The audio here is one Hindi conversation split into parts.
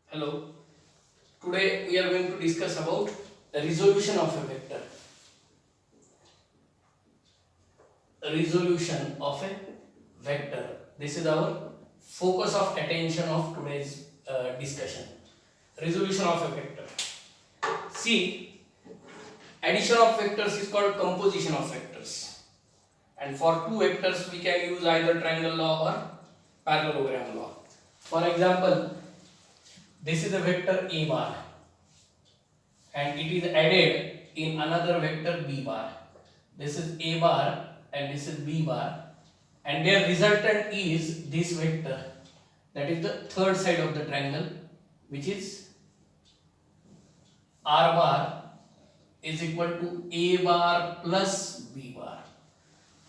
Hello. Today we are going to discuss about the resolution of a vector. Resolution of a vector. This is our focus of attention of today's discussion. Resolution of a vector. See, addition of vectors is called composition of vectors. And for two vectors we can use either triangle law or parallelogram law. For example, this is a vector a bar and it is added in another vector b bar. This is a bar and this is b bar, and their resultant is this vector, that is the third side of the triangle, which is r bar is equal to a bar plus b bar.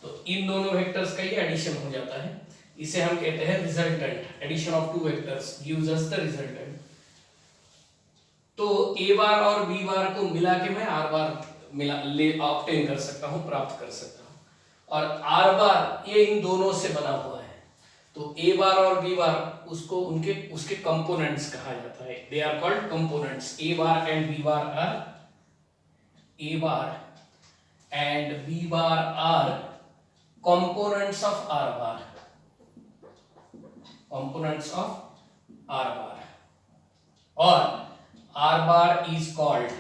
तो इन दोनों वेक्टर्स का ये एडिशन हो जाता है, इसे हम कहते हैं resultant. Addition of two vectors gives us the resultant. तो a बार और b बार को मिला के मैं r बार ले ऑब्टेन कर सकता हूं, प्राप्त कर सकता हूं. और r बार ये इन दोनों से बना हुआ है, तो a बार और b बार उसको उसके कंपोनेंट्स कहा जाता है. They are called components. a bar and b bar are a bar and b bar are components of r bar. Components of r bar. Or r bar is called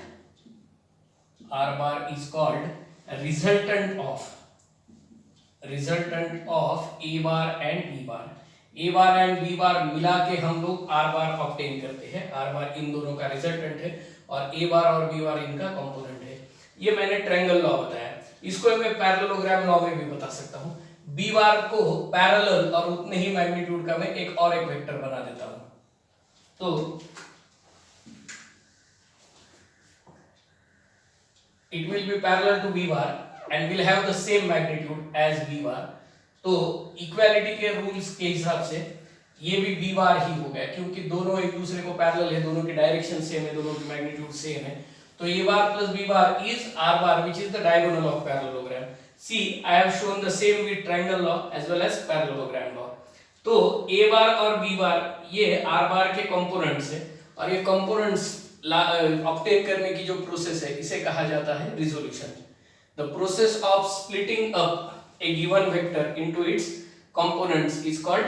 a resultant of a bar and b bar. a bar and b bar मिला के हम लोग r bar ऑब्टेन करते हैं. r bar इन दोनों का रिजल्टेंट है और a bar और b bar इनका कंपोनेंट है. ये मैंने ट्रायंगल लॉ बताया. इसको मैं पैरेललोग्राम लॉ में भी बता सकता हूं. b बार को पैरेलल और उतने ही मैग्नीट्यूड का मैं एक वेक्टर बना देता हूं. तो it will be parallel to b bar and will have the same magnitude as b bar. तो इक्वालिटी के रूल्स के हिसाब से ये भी b बार ही हो गया, क्योंकि दोनों एक दूसरे को पैरेलल है, दोनों की डायरेक्शन सेम है, दोनों की मैग्नीट्यूड सेम है. तो a bar plus b bar is r bar, which is the diagonal of parallelogram. See, I have shown the same with triangle law as well as parallelogram law. तो a bar और b bar ये r bar के कंपोनेंट्स है, और ये कंपोनेंट्स ऑब्टेन करने की जो प्रोसेस है इसे कहा जाता है resolution. The process of splitting up A given vector into its components is called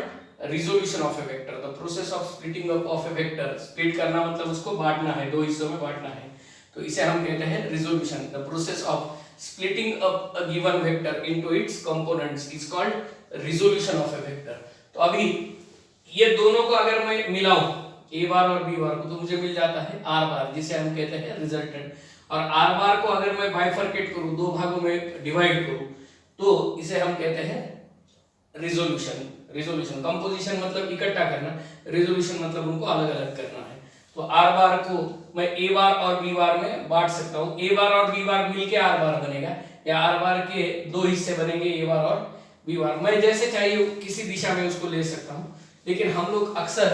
resolution of A vector. The process of splitting up of A vector, split करना मतलब उसको बांटना है, दो हिस्सों में बांटना है, तो इसे हम कहते हैं resolution. The process of splitting up a given vector into its components is called resolution of A vector. तो अभी ये दोनों को अगर मैं मिलाऊं, a बार और b बार को, तो मुझे मिल जाता है r बार, जिसे हम कहते हैं रिजल्टेंट. और r बार को अगर मैं बाइफरकेट करूं, दो भागों में डिवाइड करूं, तो इसे हम कहते हैं रिजोल्यूशन. रिजोल्यूशन कंपोजिशन मतलब इकट्ठा करना, रिजोल्यूशन मतलब उनको अलग अलग करना है. तो r बार को मैं a बार और b बार में बांट सकता हूं. a बार और b बार मिलके r बार बनेगा, या r बार के दो हिस्से बनेंगे, a बार और b बार. मैं जैसे चाहिए किसी दिशा में उसको ले सकता हूं, लेकिन हम लोग अक्सर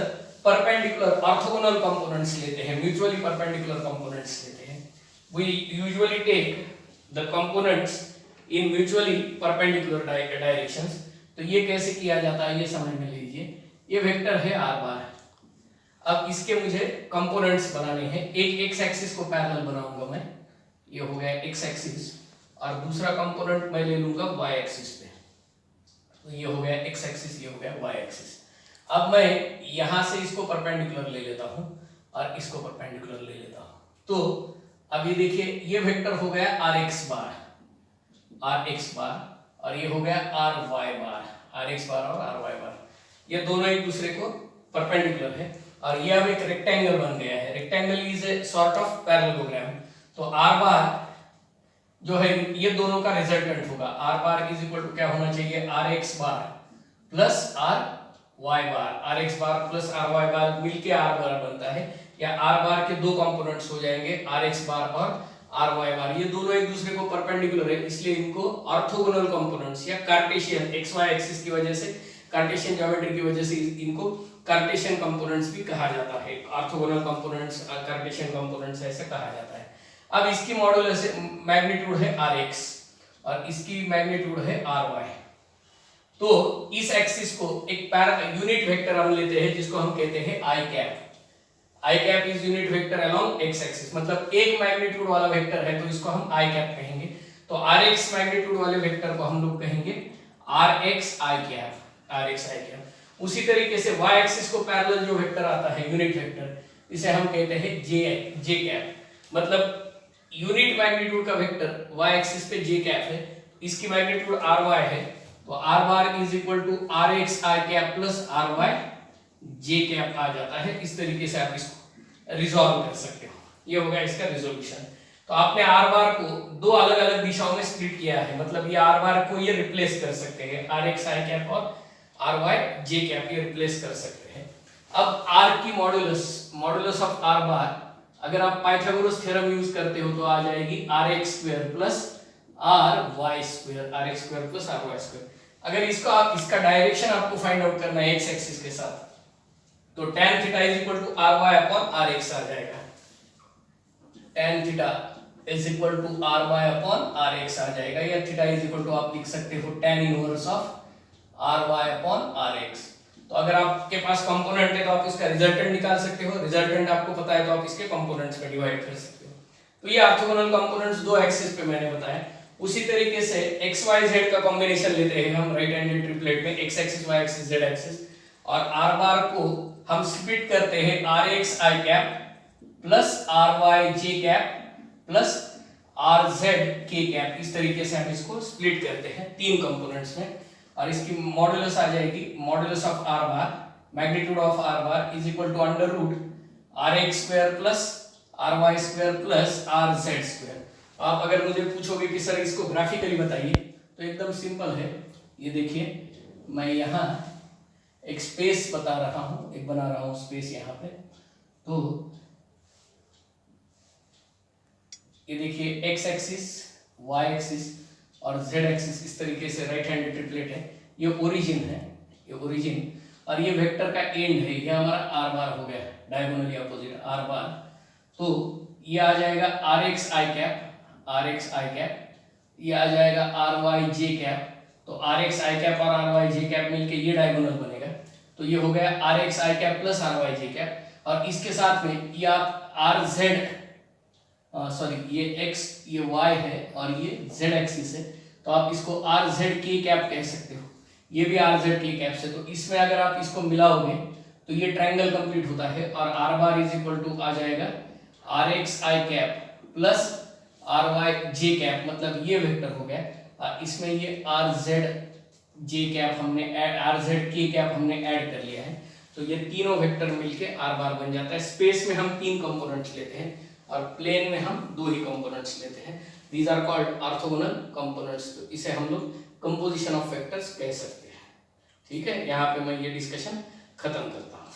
परपेंडिकुलर ऑर्थोगोनल कंपोनेंट्स लेते हैं, म्यूचुअली परपेंडिकुलर कंपोनेंट्स लेते हैं. We usually take the components in mutually perpendicular directions. तो ये कैसे किया जाता है ये समझ में लीजिए. ये वेक्टर है r बार. अब इसके मुझे कंपोनेंट्स बनाने हैं. एक एक्स एक्सिस को पैरेलल बनाऊंगा मैं, ये हो गया एक्स एक्सिस, और दूसरा कंपोनेंट मैं ले लूंगा वाई एक्सिस पे. तो ये हो गया एक्स एक्सिस, ये हो गया वाई एक्सिस. अब मैं यहां से इसको परपेंडिकुलर ले लेता हूं और इसको परपेंडिकुलर ले लेता हूं. तो अब ये देखिए, ये वेक्टर हो गया आर एक्स बार, और ये हो गया R Y bar, R X bar और आर वाई बार. ये दोनों एक दूसरे को परपेंडिकुलर है, और ये अब एक रेक्टेंगल बन गया है. Rectangle is a sort of parallelogram. तो आर बार जो है ये दोनों का रिजल्टेंट होगा. R bar is equal to क्या होना चाहिए, R X bar plus R Y bar. R X bar plus R Y bar मिलके आर बार बनता है, या आर बार के दो कंपोनेंट्स हो जाएंगे, आर एक्स बार और आर वाई बार. ये दोनों एक दूसरे को परपेंडिकुलर है, इसलिए इनको ऑर्थोगोनल कंपोनेंट्स या कार्टेशियन एक्स वाई एक्सिस की वजह से, कार्टेशियन ज्योमेट्री की वजह से इनको कार्टेशियन कंपोनेंट्स भी कहा जाता है. ऑर्थोगोनल कंपोनेंट्स, कार्टेशियन कंपोनेंट्स ऐसे कहा जाता है. अब इसकी मॉडुलस मैग्नीट्यूड है rx और इसकी मैग्नीट्यूड है ry. तो इस एक्सिस को एक यूनिट वेक्टर हम लेते हैं जिसको हम कहते हैं i cap. I cap is unit vector along x axis, मतलब एक मैग्नीट्यूड वाला वेक्टर है तो इसको हम आई कैप कहेंगे। तो आर एक्स मैग्नीट्यूड वाले वेक्टर को हम लोग कहेंगे R X I cap, R X I cap. उसी तरीके से वाई एक्सिस को पैरेलल जो वेक्टर आता है यूनिट वेक्टर, इसे हम कहते हैं जे कैप, मतलब यूनिट मैग्नीट्यूड का वेक्टर वाई एक्सिस पे जे कैप है, इसकी मैग्नीट्यूड आर वाई है, तो R bar is equal to R X I cap plus R Y J cap आ जाता है। इस तरीके से आप इसको रिजॉल्व कर सकते हो, ये होगा इसका रिजोल्यूशन। तो आपने आर बार को दो अलग अलग दिशाओं में स्प्लिट किया है, मतलब ये आर बार को ये रिप्लेस कर सकते हैं, आर एक्स आई कैप और आर वाई जे कैप ये रिप्लेस कर सकते हैं। अब आर की मॉडुलस ऑफ आर बार, अगर आप पाइथागोरस थ्योरम यूज करते हो तो आ जाएगी R X square plus R Y square, R X square plus R Y square. अगर इसका डायरेक्शन आपको फाइंड आउट करना है एक्स एक्सिस के साथ, तो tan theta is equal to R Y upon R X आ जाएगा, tan theta is equal to R Y upon R X आ जाएगा, या थीटा इज इक्वल टू आप लिख सकते हो tan inverse of R Y upon R X. तो अगर आपके पास कंपोनेंट है तो आप इसका रिजल्टेंट निकाल सकते हो, रिजल्टेंट आपको पता है तो आप इसके कंपोनेंट्स में डिवाइड कर सकते हो। तो ये ऑर्थोगोनल कंपोनेंट्स दो एक्सिस पे मैंने बताया। उसी तरीके से एक्स वाई जेड का कॉम्बिनेशन लेते हैं हम राइट हैंडेड ट्रिपलेट में, X axis Y axis Z axis, और आर बार को हम स्प्लिट करते हैं R X I cap plus R Y J cap plus R Z K cap, इस तरीके से हम इसको स्प्लिट करते हैं तीन कंपोनेंट्स में, और इसकी मॉडुलस आ जाएगी modulus of R bar, magnitude of R bar is equal to under root R X square plus R Y square plus R Z square. आप अगर मुझे पूछोगे कि सर इसको ग्राफिकली बताइए, तो एकदम सिंपल है। ये देखिए, मैं यहाँ एक स्पेस बता रहा हूँ, एक बना रहा हूँ स्पेस यहाँ पे। तो ये देखिए एक्स एक्सिस, वाई एक्सिस और जेड एक्सिस इस तरीके से राइट हैंडेड ट्रिपलेट है। ये ओरिजिन है, ये ओरिजिन, और ये वेक्टर का एंड है, ये हमारा आर बार हो गया, डायगोनली अपोजिट आर बार। तो ये आ जाएगा R X I cap, R X I cap, ये आ जाएगा आर वाई जे कैप। तो आर एक्स आई कैप और आर वाई जे कैप मिलके ये डायगोनल बनेगा, तो ये हो गया R X I cap plus R Y J cap, और इसके साथ में ये आप आर जेड सॉरी ये x ये y है और ये z एक्सिस है, तो आप इसको आर जेड के कैप कह सकते हो, ये भी आर जेड के कैप से। तो इसमें अगर आप इसको मिलाओगे तो ये ट्रायंगल कंप्लीट होता है, और R bar is equal to आ जाएगा R X I cap plus R Y J cap, मतलब ये वेक्टर हो गया, और इसमें ये आर जेड जे कैप हमने आर जेड के कैप हमने ऐड कर लिया है, तो ये तीनों वेक्टर मिलके आर बार बन जाता है। स्पेस में हम तीन कंपोनेंट्स लेते हैं और प्लेन में हम दो ही कंपोनेंट्स लेते हैं। These are called orthogonal components. तो इसे हम लोग कंपोजिशन ऑफ वेक्टर्स कह सकते हैं। ठीक है, यहाँ पे मैं ये डिस्कशन खत्म करता हूँ।